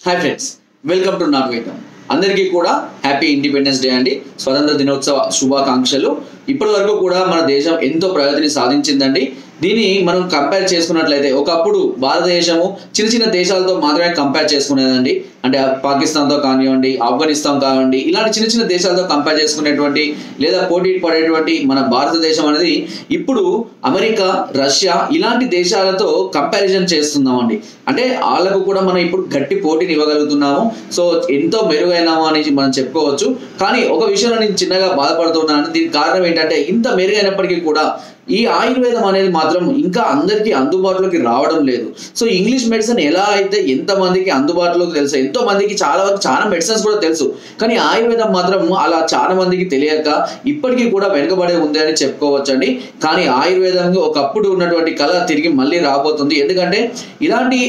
Hi friends, welcome to Narvedam. అందరికీ కూడా happy independence day అండి. స్వతంత్ర దినోత్సవ శుభాకాంక్షలు. ఇప్పటి వరకు కూడా మన దేశం ఎంతో ప్రగతిని సాధించిందండి. దీన్ని మనం కంపేర్ చేసుకున్నట్లయితే ఒకప్పుడు భారతదేశము చిన్న చిన్న దేశాలతో మాత్రమే కంపేర్ చేసుకునేదండి. అంటే పాకిస్తాన్తో కానివ్వండి, ఆఫ్ఘనిస్తాన్ కానివ్వండి, ఇలాంటి చిన్న చిన్న దేశాలతో కంపేర్ చేసుకునేటువంటి లేదా పోటీ పడేటువంటి మన భారతదేశం అనేది ఇప్పుడు అమెరికా, రష్యా ఇలాంటి దేశాలతో కంపారిజన్ చేస్తున్నామండి. అంటే వాళ్ళకు కూడా మనం ఇప్పుడు గట్టి పోటీని ఇవ్వగలుగుతున్నాము. సో ఎంతో మెరుగైనాము అని మనం చెప్పుకోవచ్చు. కానీ ఒక విషయంలో నేను చిన్నగా బాధపడుతున్నాను. దీనికి కారణం ఏంటంటే ఇంత మెరుగైనప్పటికీ కూడా ఈ ఆయుర్వేదం అనేది మాత్రం ఇంకా అందరికీ అందుబాటులోకి రావడం లేదు. సో ఇంగ్లీష్ మెడిసిన్ ఎలా అయితే ఎంతమందికి అందుబాటులోకి తెలుసు, ఎంతో మందికి చాలా మెడిసిన్స్ కూడా తెలుసు, కానీ ఆయుర్వేదం మాత్రం అలా చాలా మందికి తెలియక ఇప్పటికీ కూడా వెనుకబడే ఉంది అని చెప్పుకోవచ్చండి. కానీ ఆయుర్వేదంలో ఒకప్పుడు ఉన్నటువంటి కళ తిరిగి మళ్ళీ రాబోతుంది. ఎందుకంటే ఇలాంటి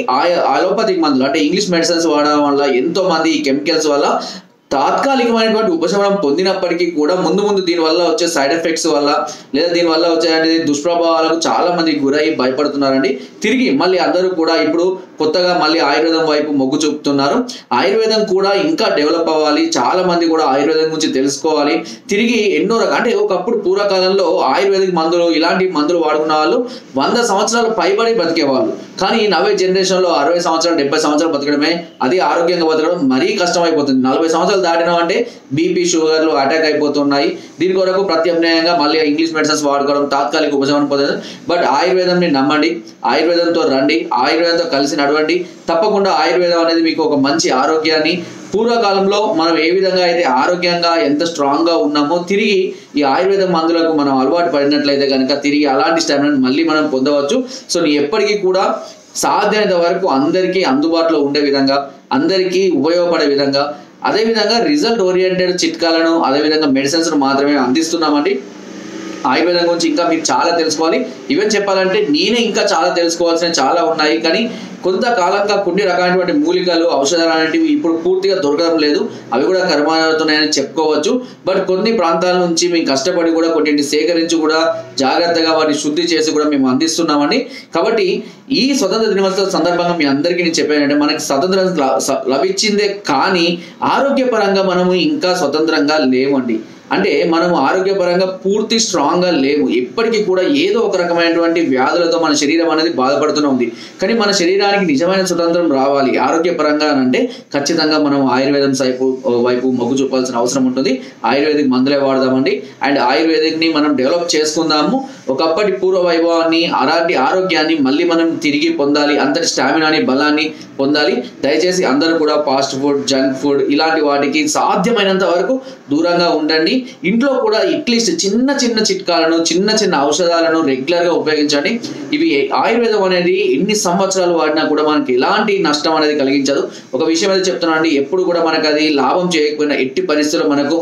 అలోపతిక్ మందులు అంటే ఇంగ్లీష్ మెడిసిన్స్ వాడడం వల్ల ఎంతో మంది ఈ కెమికల్స్ వల్ల తాత్కాలికమైనటువంటి ఉపశమనం పొందినప్పటికీ కూడా ముందు దీనివల్ల వచ్చే సైడ్ ఎఫెక్ట్స్ వల్ల లేదా దీనివల్ల వచ్చే దుష్ప్రభావాలకు చాలా మంది గురై భయపడుతున్నారండి. తిరిగి మళ్ళీ అందరూ కూడా ఇప్పుడు కొత్తగా మళ్ళీ ఆయుర్వేదం వైపు మొగ్గు చూపుతున్నారు. ఆయుర్వేదం కూడా ఇంకా డెవలప్ అవ్వాలి, చాలా మంది కూడా ఆయుర్వేదం గురించి తెలుసుకోవాలి. తిరిగి ఎన్నో అంటే ఒకప్పుడు పూర్వకాలంలో ఆయుర్వేదిక్ మందులు ఇలాంటి మందులు వాడుకున్న వాళ్ళు 100 సంవత్సరాలు పైబడి బ్రతికేవాళ్ళు. కానీ నవ్వే జనరేషన్లో 60 సంవత్సరాలు 70 సంవత్సరాలు బతకడమే, అది ఆరోగ్యంగా బతకడం మరీ కష్టమైపోతుంది. 40 సంవత్సరాలు దాటినాం అంటే బీపీ, షుగర్లు, అటాక్ అయిపోతున్నాయి. దీని కొరకు ప్రత్యామ్నాయంగా మళ్ళీ ఇంగ్లీష్ మెడిసిన్స్ వాడుకోవడం, తాత్కాలిక ఉపశమనం పొందడం. బట్ ఆయుర్వేదంని నమ్మండి, ఆయుర్వేదంతో రండి, ఆయుర్వేదంతో కలిసి నడవండి. తప్పకుండా ఆయుర్వేదం అనేది మీకు ఒక మంచి ఆరోగ్యాన్ని, పూర్వకాలంలో మనం ఏ విధంగా అయితే ఆరోగ్యంగా ఎంత స్ట్రాంగ్గా ఉన్నామో తిరిగి ఈ ఆయుర్వేద మందులకు మనం అలవాటు పడినట్లయితే కనుక తిరిగి అలాంటి స్టామినాని మళ్ళీ మనం పొందవచ్చు. సో ఎప్పటికీ కూడా సాధ్యమైనంత వరకు అందరికీ అందుబాటులో ఉండే విధంగా, అందరికీ ఉపయోగపడే విధంగా, అదేవిధంగా రిజల్ట్ ఓరియంటెడ్ చిట్కాలను, అదేవిధంగా మెడిసిన్స్ మాత్రమే అందిస్తున్నామండి. ఆయుర్వేదం గురించి ఇంకా మీరు చాలా తెలుసుకోవాలి. ఈవెన్ చెప్పాలంటే నేనే ఇంకా చాలా తెలుసుకోవాల్సిన చాలా ఉన్నాయి. కానీ కొంతకాలంగా కొన్ని రకాలైనటువంటి మూలికలు, ఔషధాలు అనేటివి ఇప్పుడు పూర్తిగా దొరకడం లేదు. అవి కూడా కనుమరుగవుతున్నాయని చెప్పుకోవచ్చు. బట్ కొన్ని ప్రాంతాల నుంచి మేము కష్టపడి కూడా కొన్నింటి సేకరించి కూడా జాగ్రత్తగా వాటిని శుద్ధి చేసి కూడా మేము అందిస్తున్నామండి. కాబట్టి ఈ స్వతంత్ర దినోత్సవ సందర్భంగా మీ అందరికీ నేను చెప్పానంటే మనకి స్వతంత్రం లభించిందే, కానీ ఆరోగ్యపరంగా మనము ఇంకా స్వతంత్రంగా లేవండి. అంటే మనం ఆరోగ్యపరంగా పూర్తి స్ట్రాంగ్గా లేవు. ఇప్పటికీ కూడా ఏదో ఒక రకమైనటువంటి వ్యాధులతో మన శరీరం అనేది బాధపడుతూనే ఉంది. కానీ మన శరీరానికి నిజమైన స్వతంత్రం రావాలి ఆరోగ్యపరంగా అంటే ఖచ్చితంగా మనం ఆయుర్వేదం వైపు మొగ్గు చూపాల్సిన అవసరం ఉంటుంది. ఆయుర్వేదిక్ మందులే వాడదామండి. అండ్ ఆయుర్వేదిక్ని మనం డెవలప్ చేసుకుందాము. ఒకప్పటి పూర్వ వైభవాన్ని, అలాంటి ఆరోగ్యాన్ని మళ్ళీ మనం తిరిగి పొందాలి. అంతటి స్టామినాని, బలాన్ని పొందాలి. దయచేసి అందరూ కూడా ఫాస్ట్ ఫుడ్, జంక్ ఫుడ్ ఇలాంటి వాటికి సాధ్యమైనంత వరకు దూరంగా ఉండండి. ఇంట్లో కూడా అట్లీస్ట్ చిన్న చిన్న చిట్కాలను, చిన్న చిన్న ఔషధాలను రెగ్యులర్గా ఉపయోగించండి. ఇవి ఆయుర్వేదం అనేది ఎన్ని సంవత్సరాలు వాడినా కూడా మనకి ఎలాంటి నష్టం అనేది కలిగించదు. ఒక విషయం అయితే చెప్తున్నానండి, ఎప్పుడు కూడా మనకు అది లాభం చేయకపోయినా ఎట్టి పరిస్థితుల్లో మనకు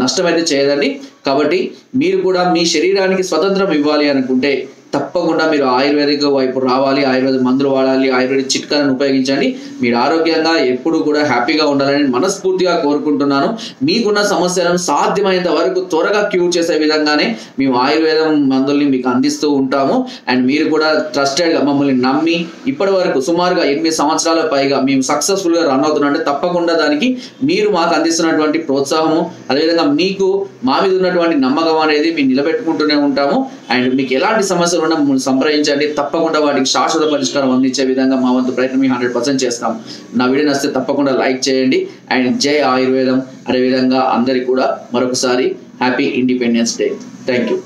నష్టం అయితే చేయదండి. కాబట్టి మీరు కూడా మీ శరీరానికి స్వతంత్రం ఇవ్వాలి అనుకుంటే తప్పకుండా మీరు ఆయుర్వేదిక్ వైపు రావాలి, ఆయుర్వేద మందులు వాడాలి, ఆయుర్వేదిక్ చిట్కాలను ఉపయోగించండి. మీరు ఆరోగ్యంగా ఎప్పుడు కూడా హ్యాపీగా ఉండాలని మనస్ఫూర్తిగా కోరుకుంటున్నాను. మీకున్న సమస్యలను సాధ్యమైనంత వరకు త్వరగా క్యూర్ చేసే విధంగానే మేము ఆయుర్వేదం మందుల్ని మీకు అందిస్తూ ఉంటాము. అండ్ మీరు కూడా ట్రస్టెడ్గా మమ్మల్ని నమ్మి ఇప్పటి వరకు సుమారుగా 8 సంవత్సరాల పైగా మేము సక్సెస్ఫుల్గా రన్ అవుతున్నాం. తప్పకుండా దానికి మీరు మాకు అందిస్తున్నటువంటి ప్రోత్సాహము, అదేవిధంగా మీకు మా మీద ఉన్నటువంటి నమ్మకం అనేది మేము నిలబెట్టుకుంటూనే ఉంటాము. అండ్ మీకు ఎలాంటి సమస్యలు ఉన్నా మమ్మల్ని సంప్రదించండి. తప్పకుండా వాటికి శాశ్వత పరిష్కారం అందించే విధంగా మా వంతు ప్రయత్నం 100% చేస్తాం. నా వీడియో నచ్చితే తప్పకుండా లైక్ చేయండి. అండ్ జై ఆయుర్వేదం. అదేవిధంగా అందరికీ కూడా మరొకసారి happy independence day. Thank you.